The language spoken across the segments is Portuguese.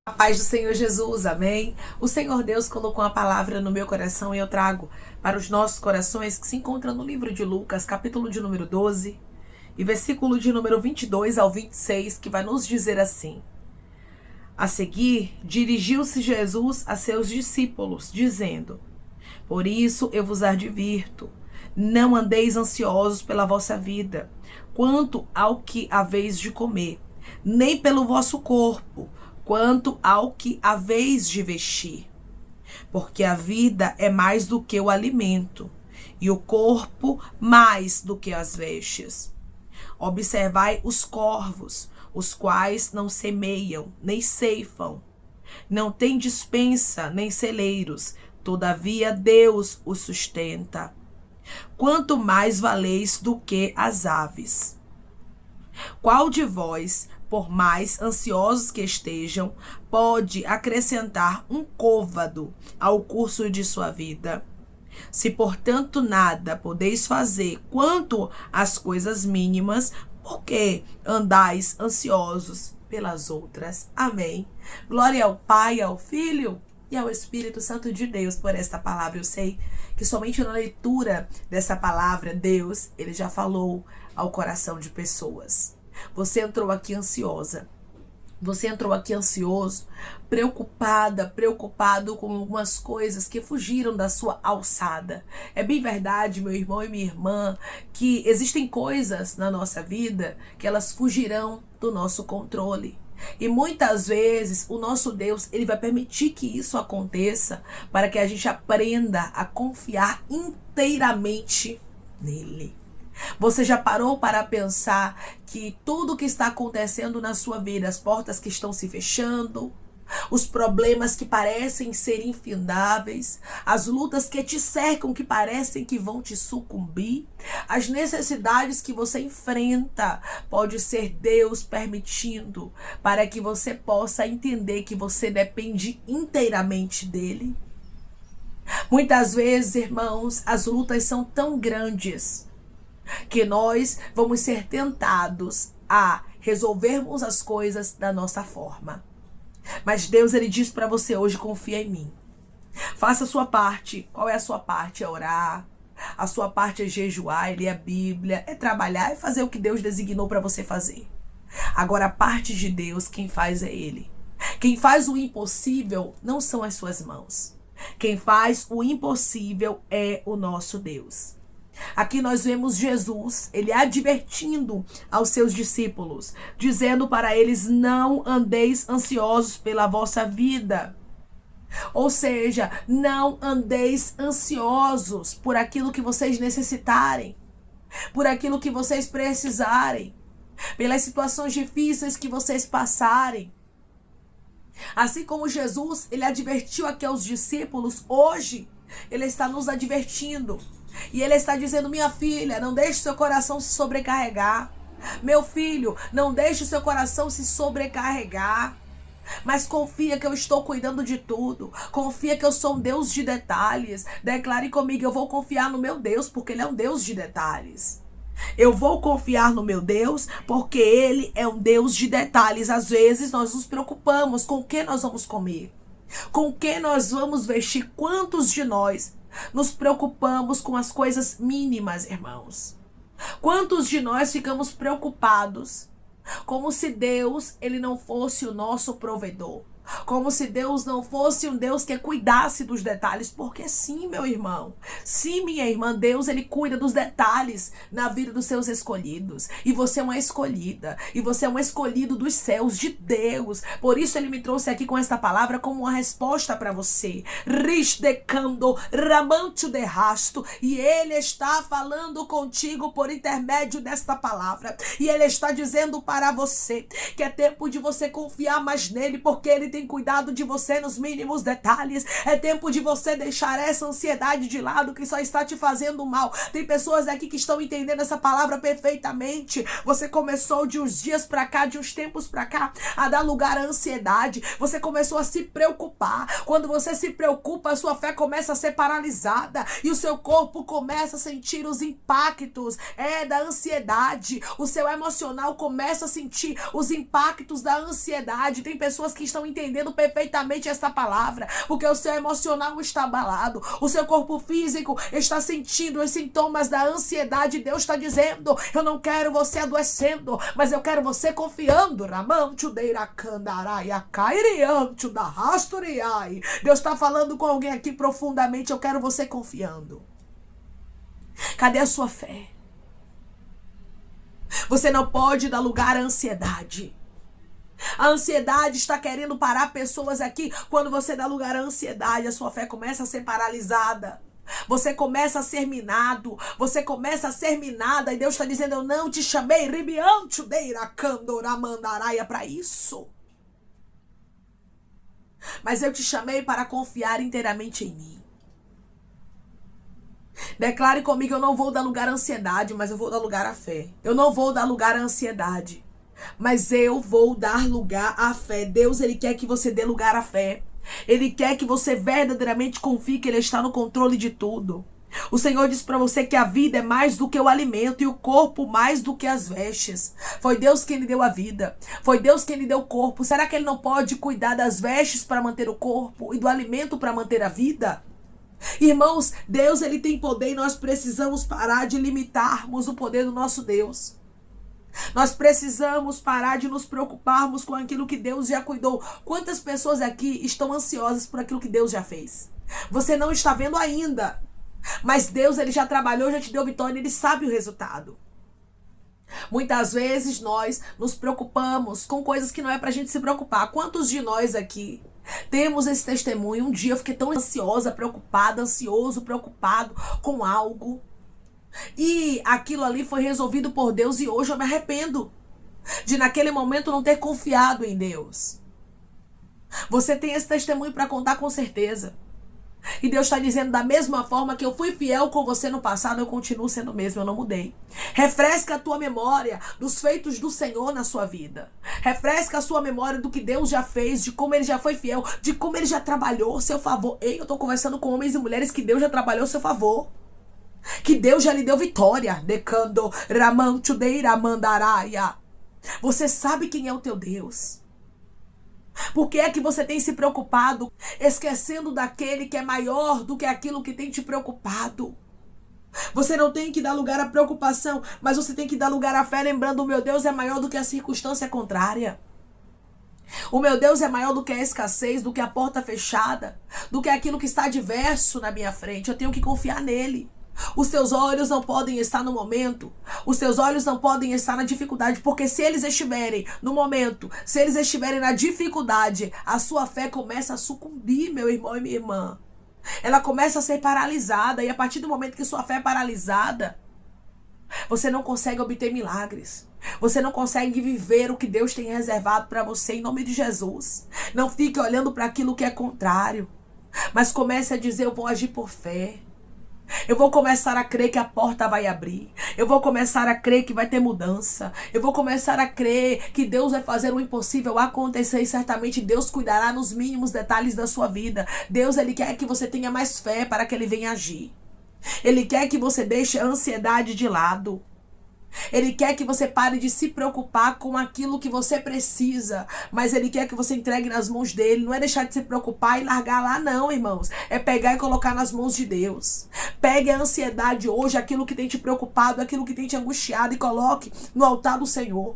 A paz do Senhor Jesus, amém? O Senhor Deus colocou uma palavra no meu coração e eu trago para os nossos corações, que se encontra no livro de Lucas, capítulo de número 12, e versículo de número 22 ao 26, que vai nos dizer assim: A seguir, dirigiu-se Jesus a seus discípulos, dizendo: Por isso eu vos advirto, não andeis ansiosos pela vossa vida, quanto ao que haveis de comer, nem pelo vosso corpo, quanto ao que haveis de vestir. Porque a vida é mais do que o alimento, e o corpo mais do que as vestes. Observai os corvos, os quais não semeiam, nem ceifam, não têm despensa, nem celeiros, todavia Deus os sustenta. Quanto mais valeis do que as aves. Qual de vós, por mais ansiosos que estejam, pode acrescentar um côvado ao curso de sua vida? Se, portanto, nada podeis fazer quanto às coisas mínimas, por que andais ansiosos pelas outras? Amém. Glória ao Pai, ao Filho e ao Espírito Santo de Deus por esta palavra. Eu sei que somente na leitura dessa palavra, Deus, ele já falou ao coração de pessoas. Você entrou aqui ansiosa. Você entrou aqui ansioso, preocupado com algumas coisas que fugiram da sua alçada. É bem verdade, meu irmão e minha irmã, que existem coisas na nossa vida que elas fugirão do nosso controle. E muitas vezes o nosso Deus, ele vai permitir que isso aconteça para que a gente aprenda a confiar inteiramente nele. Você já parou para pensar que tudo que está acontecendo na sua vida, as portas que estão se fechando, os problemas que parecem ser infindáveis, as lutas que te cercam que parecem que vão te sucumbir, as necessidades que você enfrenta, pode ser Deus permitindo para que você possa entender que você depende inteiramente dele? Muitas vezes, irmãos, as lutas são tão grandes que nós vamos ser tentados a resolvermos as coisas da nossa forma. Mas Deus, ele diz para você hoje: confia em mim. Faça a sua parte. Qual é a sua parte? É orar. A sua parte é jejuar, é ler a Bíblia, é trabalhar, é fazer o que Deus designou para você fazer. Agora, a parte de Deus, quem faz é Ele. Quem faz o impossível não são as suas mãos. Quem faz o impossível é o nosso Deus. Aqui nós vemos Jesus, ele advertindo aos seus discípulos, dizendo para eles: não andeis ansiosos pela vossa vida. Ou seja, não andeis ansiosos por aquilo que vocês necessitarem, por aquilo que vocês precisarem, pelas situações difíceis que vocês passarem. Assim como Jesus, ele advertiu aqui aos discípulos, hoje ele está nos advertindo. E ele está dizendo: minha filha, não deixe seu coração se sobrecarregar. Meu filho, não deixe seu coração se sobrecarregar. Mas confia que eu estou cuidando de tudo. Confia que eu sou um Deus de detalhes. Declare comigo: eu vou confiar no meu Deus, porque ele é um Deus de detalhes. Eu vou confiar no meu Deus, porque ele é um Deus de detalhes. Às vezes nós nos preocupamos com o que nós vamos comer, com o que nós vamos vestir. Quantos de nós nos preocupamos com as coisas mínimas, irmãos? Quantos de nós ficamos preocupados como se Deus, ele não fosse o nosso provedor? Como se Deus não fosse um Deus que cuidasse dos detalhes? Porque sim, meu irmão, sim, minha irmã, Deus, ele cuida dos detalhes na vida dos seus escolhidos. E você é uma escolhida, e você é um escolhido dos céus, de Deus. Por isso ele me trouxe aqui com esta palavra como uma resposta para você. Risdecando, ramanto de rasto. E ele está falando contigo por intermédio desta palavra. E ele está dizendo para você que é tempo de você confiar mais nele, porque ele tem cuidado de você nos mínimos detalhes. É tempo de você deixar essa ansiedade de lado que só está te fazendo mal. Tem pessoas aqui que estão entendendo essa palavra perfeitamente. Você começou de uns dias pra cá, de uns tempos pra cá, a dar lugar à ansiedade. Você começou a se preocupar. Quando você se preocupa, a sua fé começa a ser paralisada e o seu corpo começa a sentir os impactos da ansiedade. O seu emocional começa a sentir os impactos da ansiedade. Tem pessoas que estão entendendo entendendo perfeitamente esta palavra, porque o seu emocional está abalado, o seu corpo físico está sentindo os sintomas da ansiedade. Deus está dizendo: eu não quero você adoecendo, mas eu quero você confiando. Deus está falando com alguém aqui profundamente: eu quero você confiando. Cadê a sua fé? Você não pode dar lugar à ansiedade. A ansiedade está querendo parar pessoas aqui. Quando você dá lugar à ansiedade, a sua fé começa a ser paralisada. Você começa a ser minado. Você começa a ser minada. E Deus está dizendo: eu não te chamei para isso. Mas eu te chamei para confiar inteiramente em mim. Declare comigo: eu não vou dar lugar à ansiedade, mas eu vou dar lugar à fé. Eu não vou dar lugar à ansiedade, mas eu vou dar lugar à fé. Deus, Ele quer que você dê lugar à fé. Ele quer que você verdadeiramente confie que Ele está no controle de tudo. O Senhor diz para você que a vida é mais do que o alimento e o corpo mais do que as vestes. Foi Deus quem lhe deu a vida. Foi Deus quem lhe deu o corpo. Será que Ele não pode cuidar das vestes para manter o corpo e do alimento para manter a vida? Irmãos, Deus, Ele tem poder e nós precisamos parar de limitarmos o poder do nosso Deus. Nós precisamos parar de nos preocuparmos com aquilo que Deus já cuidou. Quantas pessoas aqui estão ansiosas por aquilo que Deus já fez? Você não está vendo ainda, mas Deus, Ele já trabalhou, já te deu vitória, Ele sabe o resultado. Muitas vezes nós nos preocupamos com coisas que não é pra gente se preocupar. Quantos de nós aqui temos esse testemunho? Um dia eu fiquei tão ansiosa, preocupada, ansioso, preocupado com algo, e aquilo ali foi resolvido por Deus, e hoje eu me arrependo de naquele momento não ter confiado em Deus. Você tem esse testemunho para contar com certeza. E Deus está dizendo: da mesma forma que eu fui fiel com você no passado, eu continuo sendo o mesmo, eu não mudei. Refresca a tua memória dos feitos do Senhor na sua vida. Refresca a sua memória do que Deus já fez, de como Ele já foi fiel, de como Ele já trabalhou a seu favor. Ei, eu estou conversando com homens e mulheres que Deus já trabalhou a seu favor. Que Deus já lhe deu vitória. Decando ramanchudeira mandaraia. Você sabe quem é o teu Deus. Por que é que você tem se preocupado, esquecendo daquele que é maior do que aquilo que tem te preocupado? Você não tem que dar lugar à preocupação, mas você tem que dar lugar à fé, lembrando: o meu Deus é maior do que a circunstância contrária. O meu Deus é maior do que a escassez, do que a porta fechada, do que aquilo que está adverso na minha frente. Eu tenho que confiar nele. Os teus olhos não podem estar no momento. Os teus olhos não podem estar na dificuldade, porque se eles estiverem no momento, se eles estiverem na dificuldade, a sua fé começa a sucumbir, meu irmão e minha irmã. Ela começa a ser paralisada, e a partir do momento que sua fé é paralisada, você não consegue obter milagres. Você não consegue viver o que Deus tem reservado para você, em nome de Jesus. Não fique olhando para aquilo que é contrário, mas comece a dizer: eu vou agir por fé. Eu vou começar a crer que a porta vai abrir. Eu vou começar a crer que vai ter mudança. Eu vou começar a crer que Deus vai fazer o impossível acontecer, e certamente Deus cuidará nos mínimos detalhes da sua vida. Deus, Ele quer que você tenha mais fé para que Ele venha agir. Ele quer que você deixe a ansiedade de lado. Ele quer que você pare de se preocupar com aquilo que você precisa, mas Ele quer que você entregue nas mãos dele. Não é deixar de se preocupar e largar lá, não, irmãos. É pegar e colocar nas mãos de Deus. Pegue a ansiedade hoje, aquilo que tem te preocupado, aquilo que tem te angustiado, e coloque no altar do Senhor.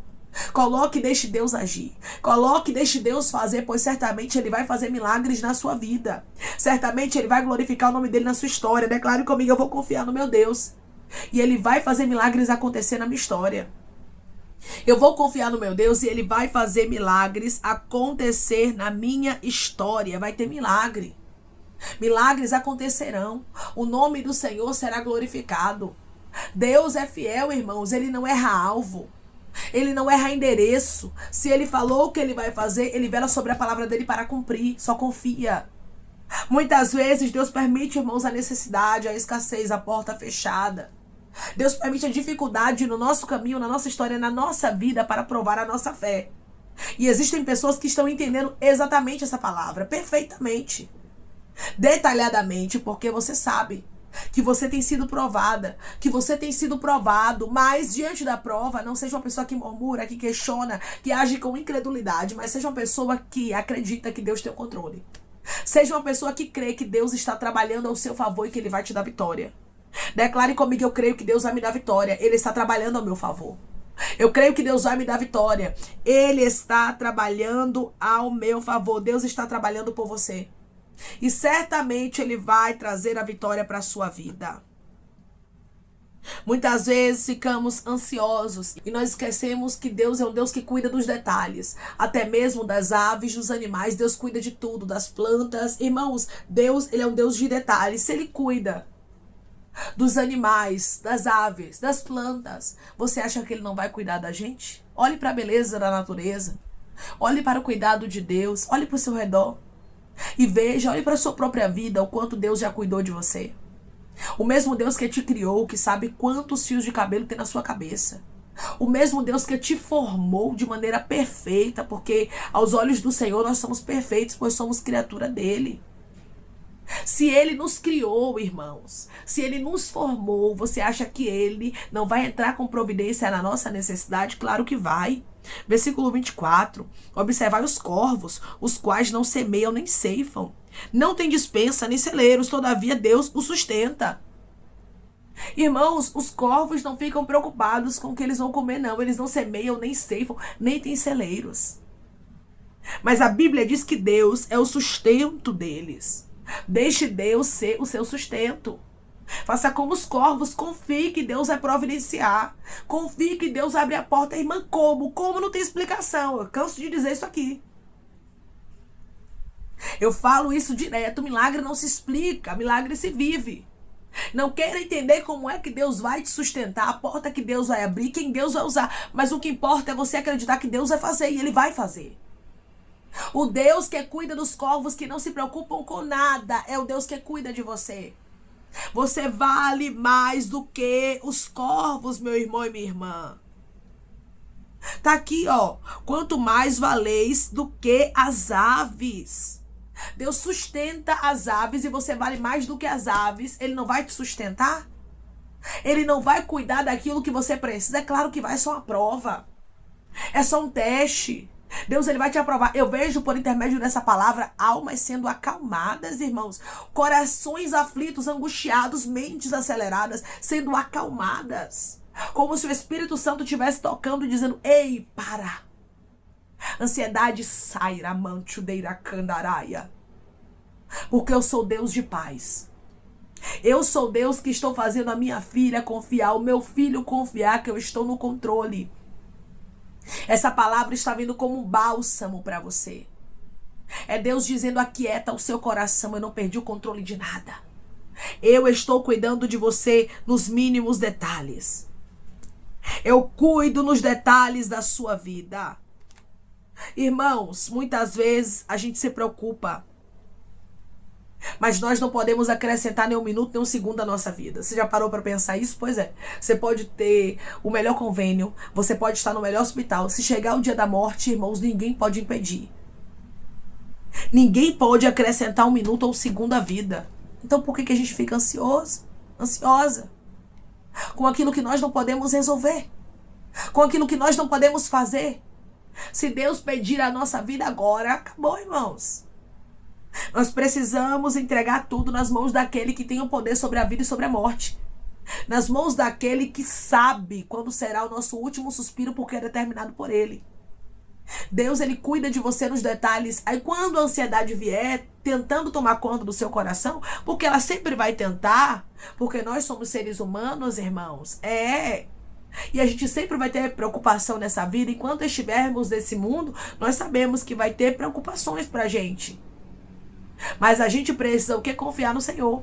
Coloque e deixe Deus agir. Coloque e deixe Deus fazer, pois certamente Ele vai fazer milagres na sua vida. Certamente Ele vai glorificar o nome dele na sua história. Declare comigo: eu vou confiar no meu Deus, e Ele vai fazer milagres acontecer na minha história. Eu vou confiar no meu Deus, e Ele vai fazer milagres acontecer na minha história. Vai ter milagre. Milagres acontecerão. O nome do Senhor será glorificado. Deus é fiel, irmãos. Ele não erra alvo. Ele não erra endereço. Se Ele falou o que Ele vai fazer, Ele vela sobre a palavra dele para cumprir. Só confia. Muitas vezes Deus permite, irmãos, a necessidade, a escassez, a porta fechada. Deus permite a dificuldade no nosso caminho, na nossa história, na nossa vida, para provar a nossa fé. E existem pessoas que estão entendendo exatamente essa palavra, perfeitamente, detalhadamente, porque você sabe. que você tem sido provada, que você tem sido provado, mas diante da prova, não seja uma pessoa que murmura, que questiona, que age com incredulidade, mas seja uma pessoa que acredita que Deus tem o controle. Seja uma pessoa que crê que Deus está trabalhando ao seu favor e que Ele vai te dar vitória. Declare comigo: eu creio que Deus vai me dar vitória. Ele está trabalhando ao meu favor. Eu creio que Deus vai me dar vitória. Ele está trabalhando ao meu favor. Deus está trabalhando por você. E certamente Ele vai trazer a vitória para a sua vida. Muitas vezes ficamos ansiosos e nós esquecemos que Deus é um Deus que cuida dos detalhes. Até mesmo das aves, dos animais. Deus cuida de tudo, das plantas. Irmãos, Deus, Ele é um Deus de detalhes. Se Ele cuida dos animais, das aves, das plantas, você acha que Ele não vai cuidar da gente? Olhe para a beleza da natureza. Olhe para o cuidado de Deus. Olhe para o seu redor. E veja, olhe para a sua própria vida, o quanto Deus já cuidou de você. O mesmo Deus que te criou, que sabe quantos fios de cabelo tem na sua cabeça. O mesmo Deus que te formou de maneira perfeita, porque aos olhos do Senhor nós somos perfeitos, pois somos criatura dele. Se Ele nos criou, irmãos, se Ele nos formou, você acha que Ele não vai entrar com providência na nossa necessidade? Claro que vai. Versículo 24. Observai os corvos, os quais não semeiam nem ceifam. Não tem despensa nem celeiros, todavia Deus os sustenta. Irmãos, os corvos não ficam preocupados com o que eles vão comer, não. Eles não semeiam, nem ceifam, nem têm celeiros. Mas a Bíblia diz que Deus é o sustento deles. Deixe Deus ser o seu sustento. Faça como os corvos, confie que Deus vai providenciar. Confie que Deus abre a porta. Irmã, como? Como não tem explicação? Eu canso de dizer isso aqui. Eu falo isso direto. Milagre não se explica, milagre se vive. Não queira entender como é que Deus vai te sustentar, a porta que Deus vai abrir, quem Deus vai usar. Mas o que importa é você acreditar que Deus vai fazer e Ele vai fazer. O Deus que cuida dos corvos, que não se preocupam com nada, é o Deus que cuida de você. Você vale mais do que os corvos, meu irmão e minha irmã. Tá aqui, ó. Quanto mais valeis do que as aves. Deus sustenta as aves e você vale mais do que as aves. Ele não vai te sustentar? Ele não vai cuidar daquilo que você precisa? É claro que vai, é só uma prova. É só um teste. Deus, Ele vai te aprovar. Eu vejo por intermédio dessa palavra almas sendo acalmadas, irmãos. Corações aflitos, angustiados, mentes aceleradas, sendo acalmadas. Como se o Espírito Santo estivesse tocando e dizendo: ei, para. Ansiedade, sai, ramanchudeira candaraia. Porque eu sou Deus de paz. Eu sou Deus que estou fazendo a minha filha confiar, o meu filho confiar que eu estou no controle. Essa palavra está vindo como um bálsamo para você. É Deus dizendo: aquieta o seu coração, eu não perdi o controle de nada. Eu estou cuidando de você nos mínimos detalhes. Eu cuido nos detalhes da sua vida. Irmãos, muitas vezes a gente se preocupa, mas nós não podemos acrescentar nem um minuto, nem um segundo da nossa vida. Você já parou para pensar isso? Pois é. Você pode ter o melhor convênio, você pode estar no melhor hospital. Se chegar o dia da morte, irmãos, ninguém pode impedir. Ninguém pode acrescentar um minuto ou um segundo à vida. Então por que a gente fica ansiosa? Com aquilo que nós não podemos resolver. Com aquilo que nós não podemos fazer. Se Deus pedir a nossa vida agora, acabou, irmãos. Nós precisamos entregar tudo nas mãos daquele que tem o poder sobre a vida e sobre a morte. Nas mãos daquele que sabe quando será o nosso último suspiro, porque é determinado por Ele. Deus, Ele cuida de você nos detalhes. Aí quando a ansiedade vier, tentando tomar conta do seu coração, porque ela sempre vai tentar, porque nós somos seres humanos, irmãos. E a gente sempre vai ter preocupação nessa vida. Enquanto estivermos nesse mundo, nós sabemos que vai ter preocupações pra gente. Mas a gente precisa o quê? Confiar no Senhor.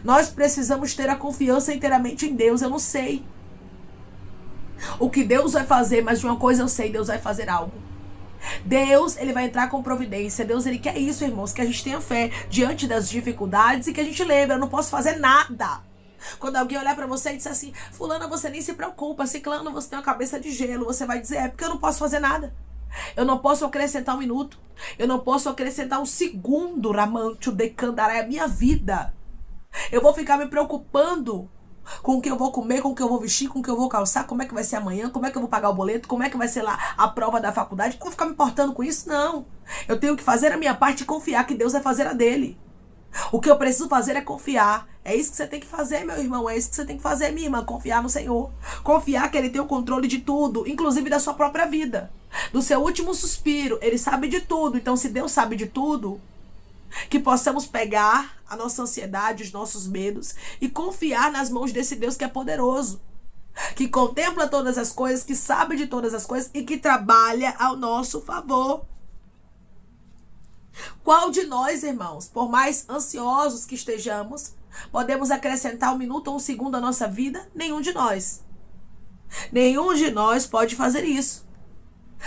Nós precisamos ter a confiança inteiramente em Deus. Eu não sei o que Deus vai fazer, mas de uma coisa eu sei: Deus vai fazer algo. Deus, Ele vai entrar com providência. Deus, Ele quer isso, irmãos, que a gente tenha fé diante das dificuldades e que a gente lembre: eu não posso fazer nada. Quando alguém olhar pra você e disser assim: fulana, você nem se preocupa, ciclano, você tem uma cabeça de gelo, você vai dizer: é porque eu não posso fazer nada. Eu não posso acrescentar um minuto. Eu não posso acrescentar um segundo, ramancho de candará, é a minha vida. Eu vou ficar me preocupando com o que eu vou comer, com o que eu vou vestir, com o que eu vou calçar, como é que vai ser amanhã, como é que eu vou pagar o boleto, como é que vai ser lá a prova da faculdade. Eu vou ficar me importando com isso? Não. Eu tenho que fazer a minha parte e confiar que Deus vai fazer a dele. O que eu preciso fazer é confiar. É isso que você tem que fazer, meu irmão. É isso que você tem que fazer, minha irmã. Confiar no Senhor. Confiar que Ele tem o controle de tudo, inclusive da sua própria vida. Do seu último suspiro. Ele sabe de tudo. Então, se Deus sabe de tudo, que possamos pegar a nossa ansiedade, os nossos medos e confiar nas mãos desse Deus que é poderoso, que contempla todas as coisas, que sabe de todas as coisas e que trabalha ao nosso favor. Qual de nós, irmãos, por mais ansiosos que estejamos, podemos acrescentar 1 minuto ou 1 segundo à nossa vida? Nenhum de nós. Nenhum de nós pode fazer isso.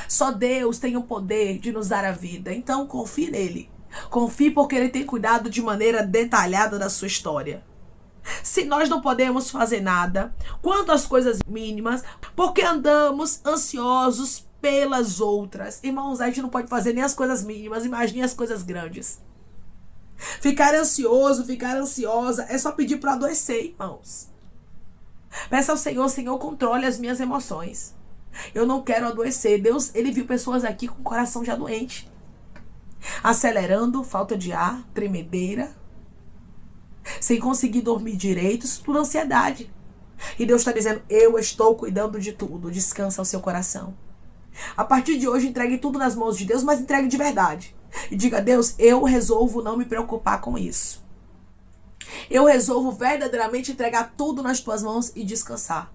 Só Deus tem o poder de nos dar a vida. Então confie nele. Confie porque Ele tem cuidado de maneira detalhada da sua história. Se nós não podemos fazer nada quanto às coisas mínimas, porque andamos ansiosos pelas outras. Irmãos, a gente não pode fazer nem as coisas mínimas, imagine as coisas grandes. Ficar ansioso, ficar ansiosa é só pedir para adoecer, irmãos. Peça ao Senhor, Senhor, controle as minhas emoções. Eu não quero adoecer. Deus, Ele viu pessoas aqui com o coração já doente, acelerando, falta de ar, tremedeira, sem conseguir dormir direito, isso tudo ansiedade. E Deus está dizendo, eu estou cuidando de tudo, descansa o seu coração. A partir de hoje, entregue tudo nas mãos de Deus, mas entregue de verdade. E diga, Deus, eu resolvo não me preocupar com isso. Eu resolvo verdadeiramente entregar tudo nas tuas mãos e descansar.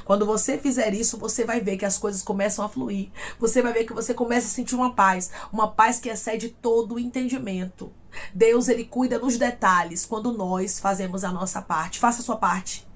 Quando você fizer isso, você vai ver que as coisas começam a fluir. Você vai ver que você começa a sentir uma paz que excede todo o entendimento. Deus, Ele cuida nos detalhes quando nós fazemos a nossa parte. Faça a sua parte,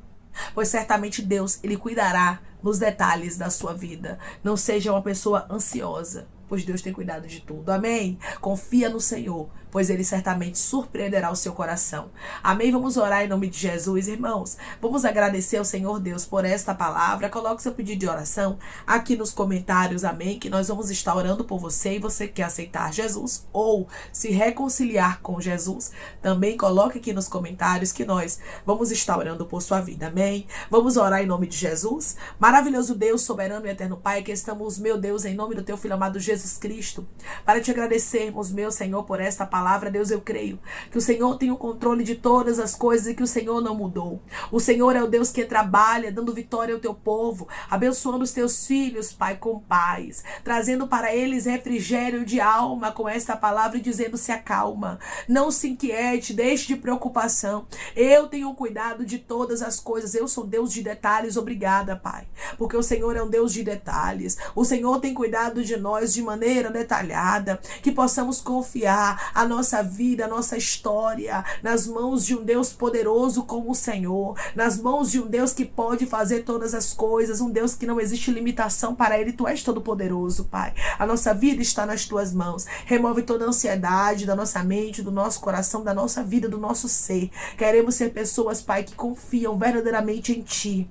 pois certamente Deus, Ele cuidará nos detalhes da sua vida. Não seja uma pessoa ansiosa, pois Deus tem cuidado de tudo. Amém? Confia no Senhor, pois Ele certamente surpreenderá o seu coração. Amém? Vamos orar em nome de Jesus, irmãos. Vamos agradecer ao Senhor Deus por esta palavra. Coloque seu pedido de oração aqui nos comentários, amém? Que nós vamos estar orando por você e você quer aceitar Jesus ou se reconciliar com Jesus, também coloque aqui nos comentários que nós vamos estar orando por sua vida, amém? Vamos orar em nome de Jesus. Maravilhoso Deus, soberano e eterno Pai, que estamos, meu Deus, em nome do teu Filho amado Jesus Cristo, para te agradecermos, meu Senhor, por esta palavra. Deus, eu creio que o Senhor tem o controle de todas as coisas e que o Senhor não mudou. O Senhor é o Deus que trabalha, dando vitória ao teu povo, abençoando os teus filhos, Pai, com paz, trazendo para eles refrigério de alma com esta palavra e dizendo, se acalma, não se inquiete, deixe de preocupação. Eu tenho cuidado de todas as coisas. Eu sou Deus de detalhes. Obrigada, Pai, porque o Senhor é um Deus de detalhes. O Senhor tem cuidado de nós de maneira detalhada, que possamos confiar a nossa vida, a nossa história nas mãos de um Deus poderoso como o Senhor, nas mãos de um Deus que pode fazer todas as coisas, um Deus que não existe limitação para Ele. Tu és todo poderoso, Pai. A nossa vida está nas tuas mãos. Remove toda a ansiedade da nossa mente, do nosso coração, da nossa vida, do nosso ser. Queremos ser pessoas, Pai, que confiam verdadeiramente em Ti.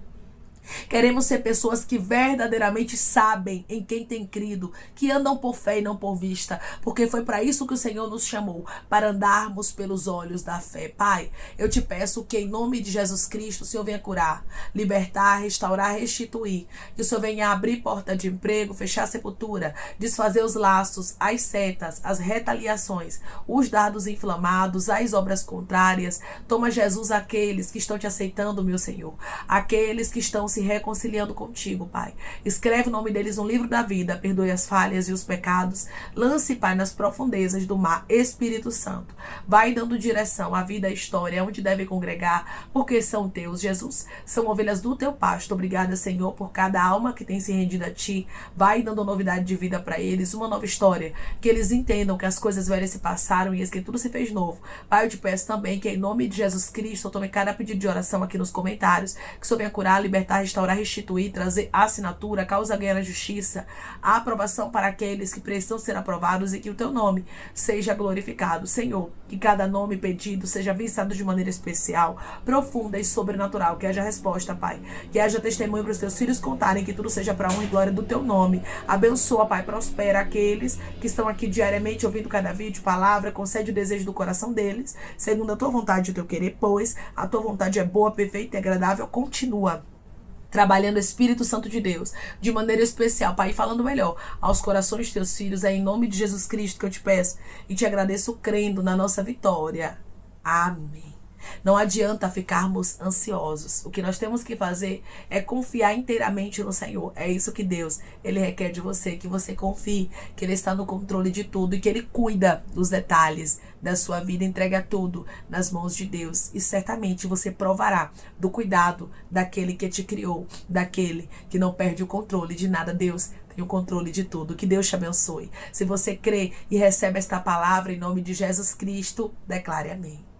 Queremos ser pessoas que verdadeiramente sabem em quem tem crido, que andam por fé e não por vista, porque foi para isso que o Senhor nos chamou, para andarmos pelos olhos da fé. Pai, eu te peço que em nome de Jesus Cristo o Senhor venha curar, libertar, restaurar, restituir, que o Senhor venha abrir porta de emprego, fechar a sepultura, desfazer os laços, as setas, as retaliações, os dardos inflamados, as obras contrárias. Toma, Jesus, aqueles que estão te aceitando, meu Senhor, aqueles que estão se reconciliando contigo, Pai. Escreve o nome deles no livro da vida, perdoe as falhas e os pecados, lance, Pai, nas profundezas do mar. Espírito Santo, vai dando direção à vida, à história, onde deve congregar, porque são teus, Jesus. São ovelhas do teu pasto. Obrigada, Senhor, por cada alma que tem se rendido a Ti. Vai dando novidade de vida para eles, uma nova história, que eles entendam que as coisas velhas se passaram e que tudo se fez novo. Pai, eu te peço também que em nome de Jesus Cristo, eu tome cada pedido de oração aqui nos comentários, que o Senhor venha curar, libertar, restaurar, restituir, trazer assinatura, causa ganha na justiça, a aprovação para aqueles que precisam ser aprovados e que o teu nome seja glorificado. Senhor, que cada nome pedido seja visitado de maneira especial, profunda e sobrenatural, que haja resposta, Pai, que haja testemunho para os teus filhos contarem, que tudo seja para honra e glória do teu nome. Abençoa, Pai, prospera aqueles que estão aqui diariamente ouvindo cada vídeo, palavra, concede o desejo do coração deles, segundo a tua vontade e o teu querer, pois a tua vontade é boa, perfeita e agradável. Continua trabalhando, Espírito Santo de Deus, de maneira especial, Pai, falando melhor aos corações de teus filhos. É em nome de Jesus Cristo que eu te peço e te agradeço, crendo na nossa vitória. Amém. Não adianta ficarmos ansiosos. O que nós temos que fazer é confiar inteiramente no Senhor. É isso que Deus, Ele requer de você, que você confie, que Ele está no controle de tudo e que Ele cuida dos detalhes da sua vida. Entrega tudo nas mãos de Deus e certamente você provará do cuidado daquele que te criou, daquele que não perde o controle de nada. Deus tem o controle de tudo. Que Deus te abençoe. Se você crê e recebe esta palavra em nome de Jesus Cristo, declare amém.